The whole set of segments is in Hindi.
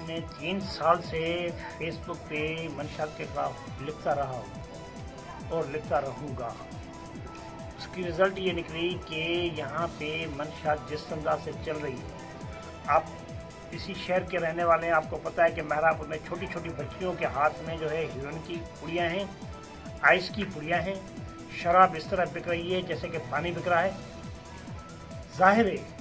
मैं 3 साल से फेसबुक पे मंशात के खिलाफ लिखता रहा हूँ और लिखता रहूँगा। उसकी रिज़ल्ट ये निकली कि यहाँ पे मंशात जिस अंदाज से चल रही है, आप इसी शहर के रहने वाले हैं, आपको पता है कि महरापुर में छोटी छोटी बच्चियों के हाथ में जो है हीरोइन की पुड़ियाँ हैं, आइस की पुड़ियाँ हैं, शराब इस तरह बिक रही है जैसे कि पानी बिक रहा है। जाहिर है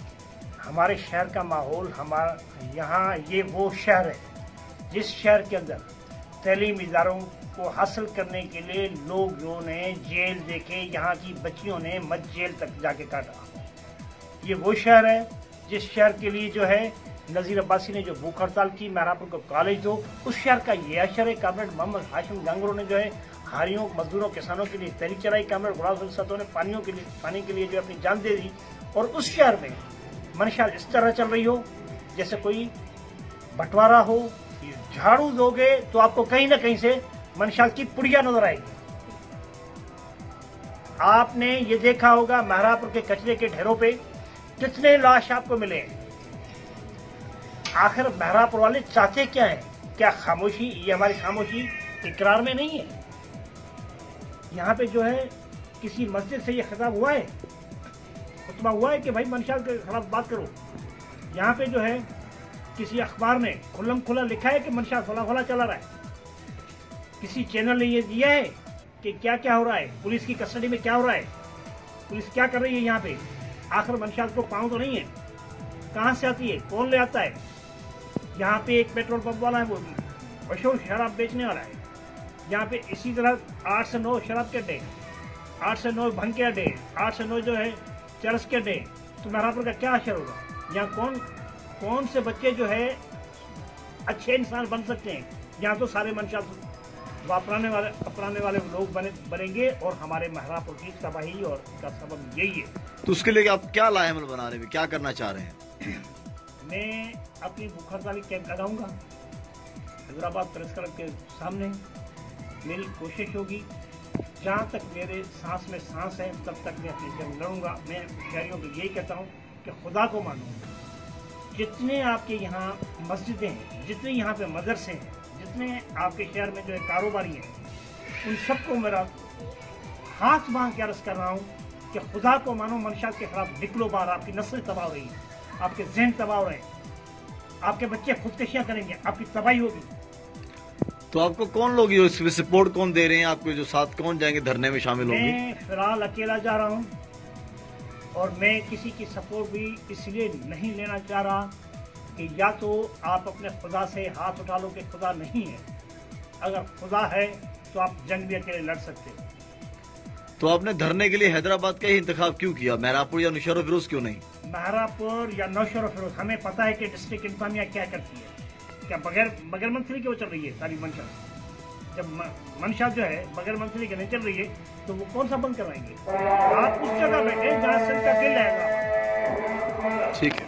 हमारे शहर का माहौल, हमारा यहाँ ये वो शहर है जिस शहर के अंदर तलीम इदारों को हासिल करने के लिए लोगों ने जेल देके यहाँ की बच्चियों ने मत जेल तक जाके काटा। ये वो शहर है जिस शहर के लिए जो है नज़ीर अब्बासी ने जो भूख हड़ताल की, महरापुर को कॉलेज दो, उस शहर का ये अशर है। कॉमरेड मोहम्मद हाशिम गांगरों ने जो है हारियों, मजदूरों, किसानों के लिए तहरीक चलाई। कॉमरेड गुलाम सतो ने पानी के लिए जो अपनी जान दे दी। और उस शहर में मंशात इस तरह चल रही हो जैसे कोई बंटवारा हो। झाड़ू दोगे तो आपको कहीं ना कहीं से मंशात की पुड़िया नजर आएगी। आपने ये देखा होगा महरापुर के कचरे के ढेरों पे कितने लाश आपको मिले। आखिर महरापुर वाले चाहते क्या है? क्या खामोशी? ये हमारी खामोशी इकरार में नहीं है। यहाँ पे जो है किसी मस्जिद से ये खिताब हुआ है, खुतबा हुआ है कि भाई मंशात के खिलाफ बात करो। यहाँ पे जो है किसी अखबार ने खुल्लम खुला लिखा है कि मंशात फला फला चला रहा है। किसी चैनल ने ये दिया है कि क्या क्या हो रहा है, पुलिस की कस्टडी में क्या हो रहा है, पुलिस क्या कर रही है यहाँ पे। आखिर मंशात को पाँव तो नहीं है, कहाँ से आती है, कौन ले आता है? यहाँ पे एक पेट्रोल पंप वाला है, वो मशहूर शराब बेचने वाला है। यहाँ पे इसी तरह 8 से 9 शराब के अड्डे, 8 से 9 भंग के अड्डे, 8 से 9 जो है चरस के अड्डे। तो महरापुर का क्या असर होगा? यहाँ कौन से बच्चे जो है अच्छे इंसान बन सकते हैं? यहाँ तो सारे मंशात अपनाने वाले लोग बनेंगे और हमारे महरापुर की तबाही और का सबब यही है। तो उसके लिए आप क्या लाएमल बना रहे हैं, क्या करना चाह रहे हैं? मैं अपनी भूख हड़ताल कैंप लगाऊंगा हैदराबाद प्रेस क्लब के सामने। मेरी कोशिश होगी जहाँ तक मेरे सांस में सांस है तब तक मैं अपनी जंग लड़ूंगा। मैं शहरियों को यही कहता हूँ कि खुदा को मानो। जितने आपके यहाँ मस्जिदें हैं, जितने यहाँ पे मदरसे हैं, जितने आपके शहर में जो है कारोबारी हैं, उन सबको मेरा हाथ बांध के अर्ज कर रहा हूँ कि खुदा को मानो, मंशात के खिलाफ निकलो बाहर। आपकी नस्ल तबाह हो रही है, आपके जहन तबाह हो रहे हैं, आपके बच्चे खुदकशियां करेंगे, आपकी तबाही होगी। तो आपको कौन लोग इसमें सपोर्ट कौन दे रहे हैं? आपके जो साथ कौन जाएंगे धरने में शामिल होंगे? मैं फिलहाल अकेला जा रहा हूँ और मैं किसी की सपोर्ट भी इसलिए नहीं लेना चाह रहा कि या तो आप अपने खुदा से हाथ उठा लो कि खुदा नहीं है। अगर खुदा है तो आप जंग भी अकेले लड़ सकते हो। तो आपने धरने के लिए हैदराबाद का ही इंतखाब क्यों किया? महरापुर या नौशहरा फिरोज क्यों नहीं? महरापुर या नौशहरा फिरोज, हमें पता है कि डिस्ट्रिक्ट इंतजामिया क्या करती है। क्या बगैर मंत्री के वो चल रही है सारी मंशा? जब मंशा जो है बगैर मंत्री के नहीं चल रही है तो वो कौन सा बंद करवाएंगे? आप उस जगह बैठे जहाँ संघ का दिल है। ठीक है।